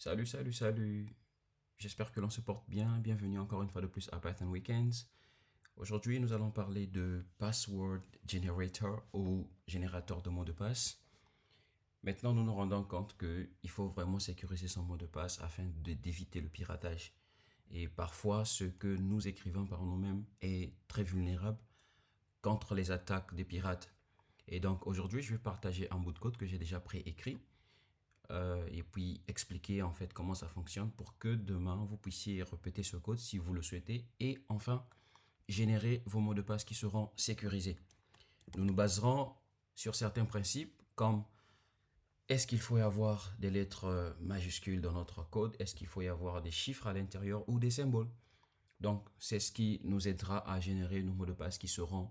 Salut. J'espère que l'on se porte bien. Bienvenue encore une fois de plus à Python Weekends. Aujourd'hui, nous allons parler de Password Generator ou générateur de mots de passe. Maintenant, nous nous rendons compte qu'il faut vraiment sécuriser son mot de passe afin d'éviter le piratage. Et parfois, ce que nous écrivons par nous-mêmes est très vulnérable contre les attaques des pirates. Et donc, aujourd'hui, je vais partager un bout de code que j'ai déjà préécrit et puis expliquer en fait comment ça fonctionne pour que demain vous puissiez répéter ce code si vous le souhaitez et enfin générer vos mots de passe qui seront sécurisés. Nous nous baserons sur certains principes comme est-ce qu'il faut y avoir des lettres majuscules dans notre code? Est-ce qu'il faut y avoir des chiffres à l'intérieur ou des symboles? Donc c'est ce qui nous aidera à générer nos mots de passe qui seront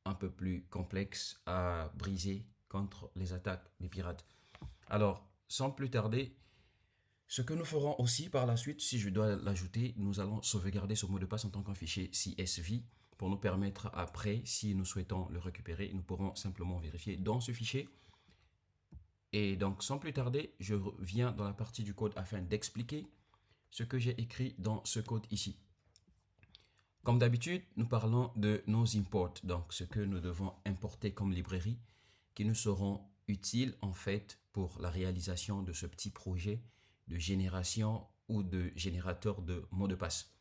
un peu plus complexes à briser contre les attaques des pirates. Alors, sans plus tarder, ce que nous ferons aussi par la suite, si je dois l'ajouter, nous allons sauvegarder ce mot de passe en tant qu'un fichier CSV pour nous permettre après, si nous souhaitons le récupérer, nous pourrons simplement vérifier dans ce fichier. Et donc, sans plus tarder, je reviens dans la partie du code afin d'expliquer ce que j'ai écrit dans ce code ici. Comme d'habitude, nous parlons de nos imports, donc ce que nous devons importer comme librairie qui nous seront utiles en fait pour la réalisation de ce petit projet de génération ou de générateur de mots de passe.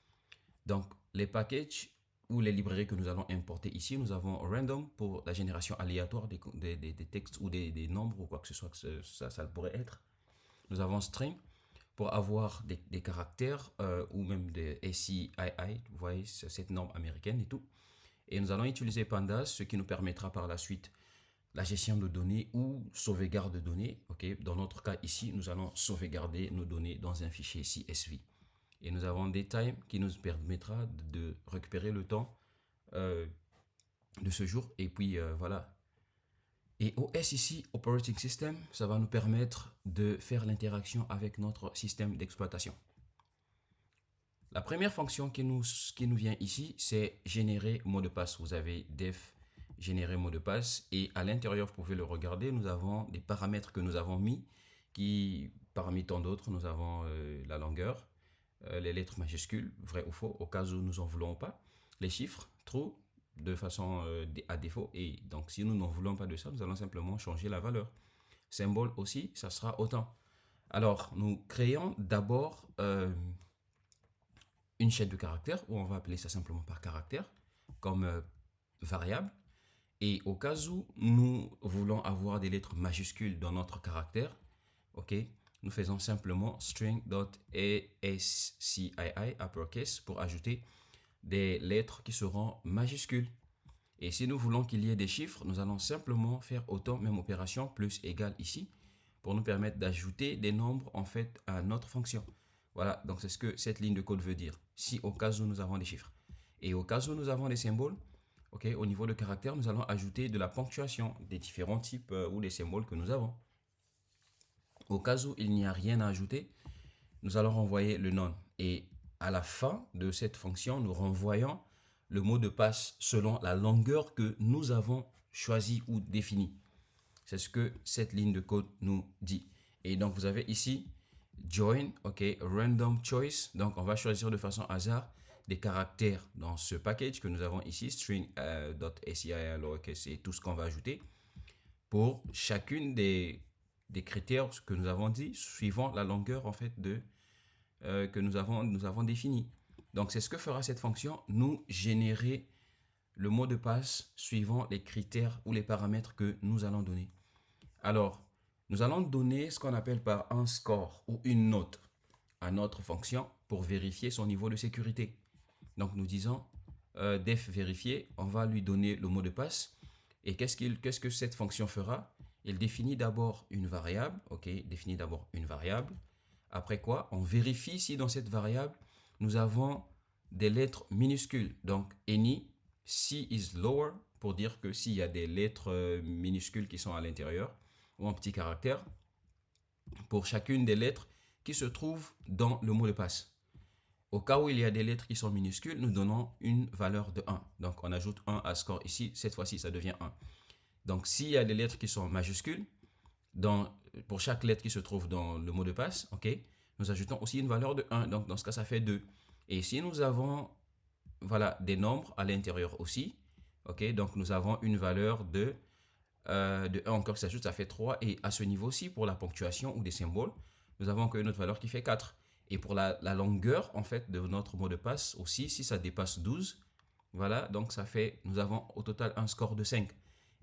Donc, les packages ou les librairies que nous allons importer ici, nous avons random pour la génération aléatoire des textes ou des nombres ou quoi que ce soit que ça pourrait être. Nous avons string pour avoir des caractères ou même des SCII, vous voyez, cette norme américaine et tout. Et nous allons utiliser pandas, ce qui nous permettra par la suite la gestion de données ou sauvegarde de données. Okay. Dans notre cas ici, nous allons sauvegarder nos données dans un fichier CSV. Et nous avons des times qui nous permettra de récupérer le temps de ce jour. Et puis voilà. Et OS ici, Operating System, ça va nous permettre de faire l'interaction avec notre système d'exploitation. La première fonction qui nous vient ici, c'est générer mot de passe. Vous avez def générer mot de passe et à l'intérieur, vous pouvez le regarder, nous avons des paramètres que nous avons mis qui, parmi tant d'autres, nous avons la longueur, les lettres majuscules, vrai ou faux, au cas où nous n'en voulons pas, les chiffres, true, de façon à défaut. Et donc, si nous n'en voulons pas de ça, nous allons simplement changer la valeur. Symbole aussi, ça sera autant. Alors, nous créons d'abord une chaîne de caractères, où on va appeler ça simplement par caractère, comme variable. Et au cas où nous voulons avoir des lettres majuscules dans notre caractère, ok, nous faisons simplement string.ascii uppercase pour ajouter des lettres qui seront majuscules. Et si nous voulons qu'il y ait des chiffres, nous allons simplement faire autant, même opération, plus égal ici, pour nous permettre d'ajouter des nombres en fait à notre fonction. Voilà, donc c'est ce que cette ligne de code veut dire, si au cas où nous avons des chiffres. Et au cas où nous avons des symboles, ok, au niveau de caractère, nous allons ajouter de la ponctuation des différents types ou des symboles que nous avons. Au cas où il n'y a rien à ajouter, nous allons renvoyer le none. Et à la fin de cette fonction, nous renvoyons le mot de passe selon la longueur que nous avons choisi ou définie. C'est ce que cette ligne de code nous dit. Et donc, vous avez ici join, ok, random choice. Donc, on va choisir de façon hasard des caractères dans ce package que nous avons ici, string.ascii, c'est tout ce qu'on va ajouter pour chacune des critères que nous avons dit, suivant la longueur en fait que nous avons défini. Donc, c'est ce que fera cette fonction, nous générer le mot de passe suivant les critères ou les paramètres que nous allons donner. Alors, nous allons donner ce qu'on appelle par un score ou une note à notre fonction pour vérifier son niveau de sécurité. Donc, nous disons def vérifier, on va lui donner le mot de passe. Et qu'est-ce que cette fonction fera? Il définit d'abord une variable, ok, définit d'abord une variable. Après quoi, on vérifie si dans cette variable, nous avons des lettres minuscules. Donc, any, C is lower, pour dire que s'il y a des lettres minuscules qui sont à l'intérieur, ou un petit caractère, pour chacune des lettres qui se trouvent dans le mot de passe. Au cas où il y a des lettres qui sont minuscules, nous donnons une valeur de 1. Donc, on ajoute 1 à score ici. Cette fois-ci, ça devient 1. Donc, s'il y a des lettres qui sont majuscules, pour chaque lettre qui se trouve dans le mot de passe, ok, nous ajoutons aussi une valeur de 1. Donc, dans ce cas, ça fait 2. Et si nous avons voilà, des nombres à l'intérieur aussi, ok, donc nous avons une valeur de 1 encore qui s'ajoute, ça fait 3. Et à ce niveau-ci, pour la ponctuation ou des symboles, nous avons encore une autre valeur qui fait 4. Et pour la longueur, en fait, de notre mot de passe aussi, si ça dépasse 12, voilà, donc ça fait, nous avons au total un score de 5.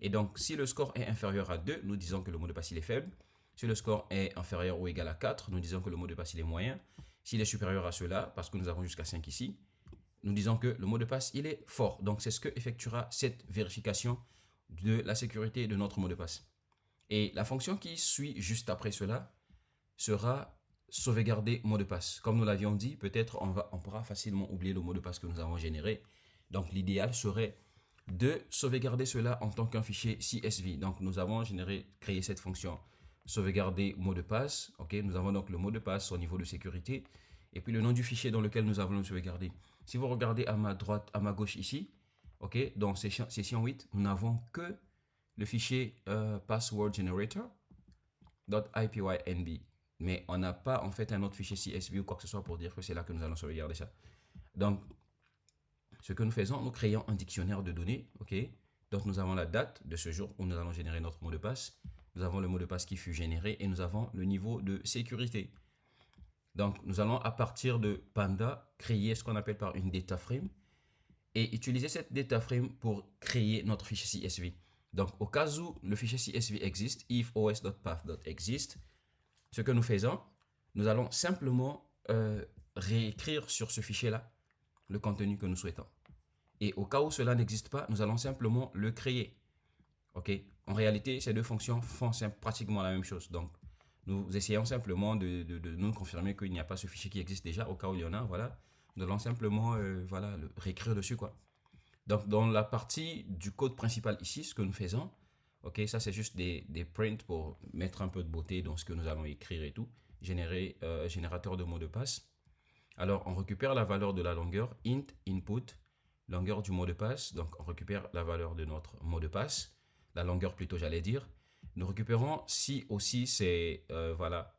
Et donc, si le score est inférieur à 2, nous disons que le mot de passe il est faible. Si le score est inférieur ou égal à 4, nous disons que le mot de passe il est moyen. S'il est supérieur à cela, parce que nous avons jusqu'à 5 ici, nous disons que le mot de passe il est fort. Donc, c'est ce que effectuera cette vérification de la sécurité de notre mot de passe. Et la fonction qui suit juste après cela sera sauvegarder mot de passe. Comme nous l'avions dit, peut-être on pourra facilement oublier le mot de passe que nous avons généré. Donc l'idéal serait de sauvegarder cela en tant qu'un fichier CSV. Donc nous avons créé cette fonction sauvegarder mot de passe. Ok, nous avons donc le mot de passe au niveau de sécurité et puis le nom du fichier dans lequel nous allons le sauvegarder. Si vous regardez à ma droite, à ma gauche ici, ok, dans session 8, nous n'avons que le fichier password generator.ipynb. Mais on n'a pas en fait un autre fichier CSV ou quoi que ce soit pour dire que c'est là que nous allons sauvegarder ça. Donc, ce que nous faisons, nous créons un dictionnaire de données, ok. Donc, nous avons la date de ce jour où nous allons générer notre mot de passe. Nous avons le mot de passe qui fut généré et nous avons le niveau de sécurité. Donc, nous allons à partir de Panda créer ce qu'on appelle par une data frame et utiliser cette data frame pour créer notre fichier CSV. Donc, au cas où le fichier CSV existe, if os.path.exist, ce que nous faisons, nous allons simplement réécrire sur ce fichier-là le contenu que nous souhaitons. Et au cas où cela n'existe pas, nous allons simplement le créer. Ok. En réalité, ces deux fonctions font pratiquement la même chose. Donc, nous essayons simplement de nous confirmer qu'il n'y a pas ce fichier qui existe déjà. Au cas où il y en a, voilà, nous allons simplement voilà, le réécrire dessus, quoi. Donc, dans la partie du code principal ici, ce que nous faisons, ok, ça c'est juste des prints pour mettre un peu de beauté dans ce que nous allons écrire et tout. Générateur de mots de passe. Alors, on récupère la valeur de la longueur, int input, longueur du mot de passe. Donc, on récupère la valeur de notre mot de passe, la longueur plutôt, j'allais dire. Nous récupérons si aussi c'est, voilà,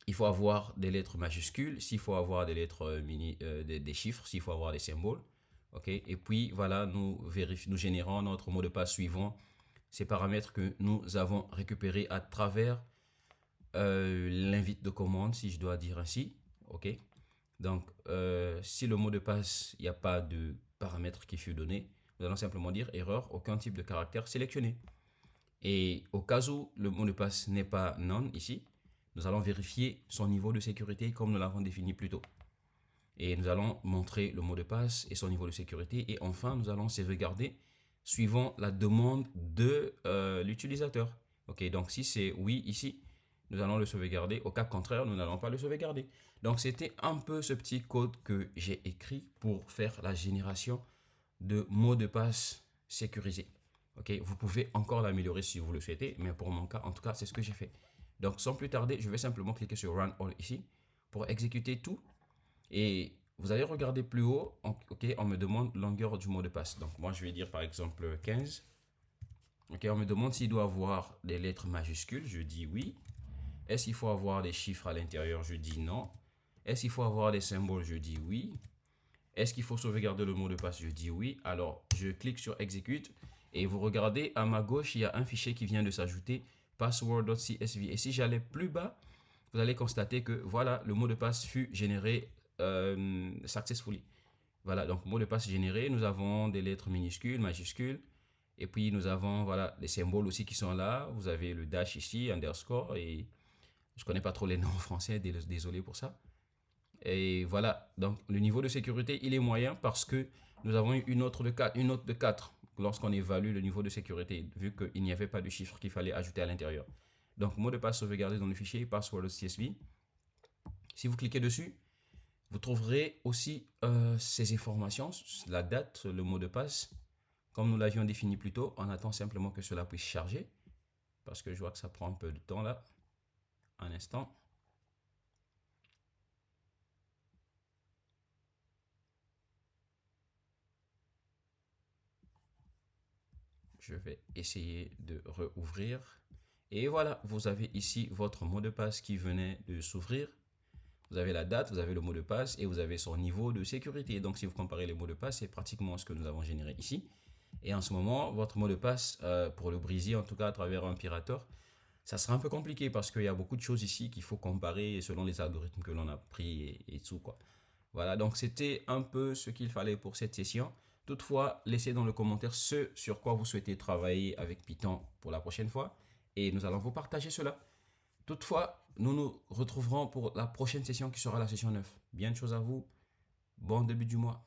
il faut avoir des lettres majuscules, s'il faut avoir des lettres des chiffres, s'il faut avoir des symboles. Ok. Et puis, voilà, nous générons notre mot de passe suivant ces paramètres que nous avons récupérés à travers l'invite de commande, si je dois dire ainsi. Ok. Donc, si le mot de passe, il n'y a pas de paramètre qui fut donné, nous allons simplement dire erreur, aucun type de caractère sélectionné. Et au cas où le mot de passe n'est pas none ici, nous allons vérifier son niveau de sécurité comme nous l'avons défini plus tôt. Et nous allons montrer le mot de passe et son niveau de sécurité. Et enfin, nous allons sauvegarder suivant la demande de l'utilisateur. Ok, donc si c'est oui ici, nous allons le sauvegarder. Au cas contraire, nous n'allons pas le sauvegarder. Donc c'était un peu ce petit code que j'ai écrit pour faire la génération de mots de passe sécurisés. Ok, vous pouvez encore l'améliorer si vous le souhaitez, mais pour mon cas, en tout cas, c'est ce que j'ai fait. Donc sans plus tarder, je vais simplement cliquer sur Run All ici pour exécuter tout. Et vous allez regarder plus haut, ok, on me demande longueur du mot de passe. Donc moi, je vais dire par exemple 15. Ok, on me demande s'il doit avoir des lettres majuscules. Je dis oui. Est-ce qu'il faut avoir des chiffres à l'intérieur? Je dis non. Est-ce qu'il faut avoir des symboles? Je dis oui. Est-ce qu'il faut sauvegarder le mot de passe? Je dis oui. Alors, je clique sur Execute et vous regardez à ma gauche, il y a un fichier qui vient de s'ajouter, password.csv. Et si j'allais plus bas, vous allez constater que voilà, le mot de passe fut généré successfully. Voilà, donc mot de passe généré, nous avons des lettres minuscules, majuscules, et puis nous avons voilà les symboles aussi qui sont là. Vous avez le dash ici, underscore, et je connais pas trop les noms en français, désolé pour ça. Et voilà, donc le niveau de sécurité, il est moyen parce que nous avons eu une note de 4 lorsqu'on évalue le niveau de sécurité, vu qu'il n'y avait pas de chiffre qu'il fallait ajouter à l'intérieur. Donc, mot de passe sauvegardé dans le fichier password.csv. Si vous cliquez dessus, vous trouverez aussi ces informations, la date, le mot de passe. Comme nous l'avions défini plus tôt, on attend simplement que cela puisse charger, parce que je vois que ça prend un peu de temps là. Un instant. Je vais essayer de rouvrir. Et voilà, vous avez ici votre mot de passe qui venait de s'ouvrir. Vous avez la date, vous avez le mot de passe et vous avez son niveau de sécurité. Donc si vous comparez les mots de passe, c'est pratiquement ce que nous avons généré ici. Et en ce moment, votre mot de passe, pour le briser, en tout cas à travers un pirateur, ça sera un peu compliqué parce qu'il y a beaucoup de choses ici qu'il faut comparer selon les algorithmes que l'on a pris et tout quoi. Voilà, donc c'était un peu ce qu'il fallait pour cette session. Toutefois, laissez dans le commentaire ce sur quoi vous souhaitez travailler avec Python pour la prochaine fois et nous allons vous partager cela. Toutefois, nous nous retrouverons pour la prochaine session qui sera la session 9. Bien de choses à vous. Bon début du mois.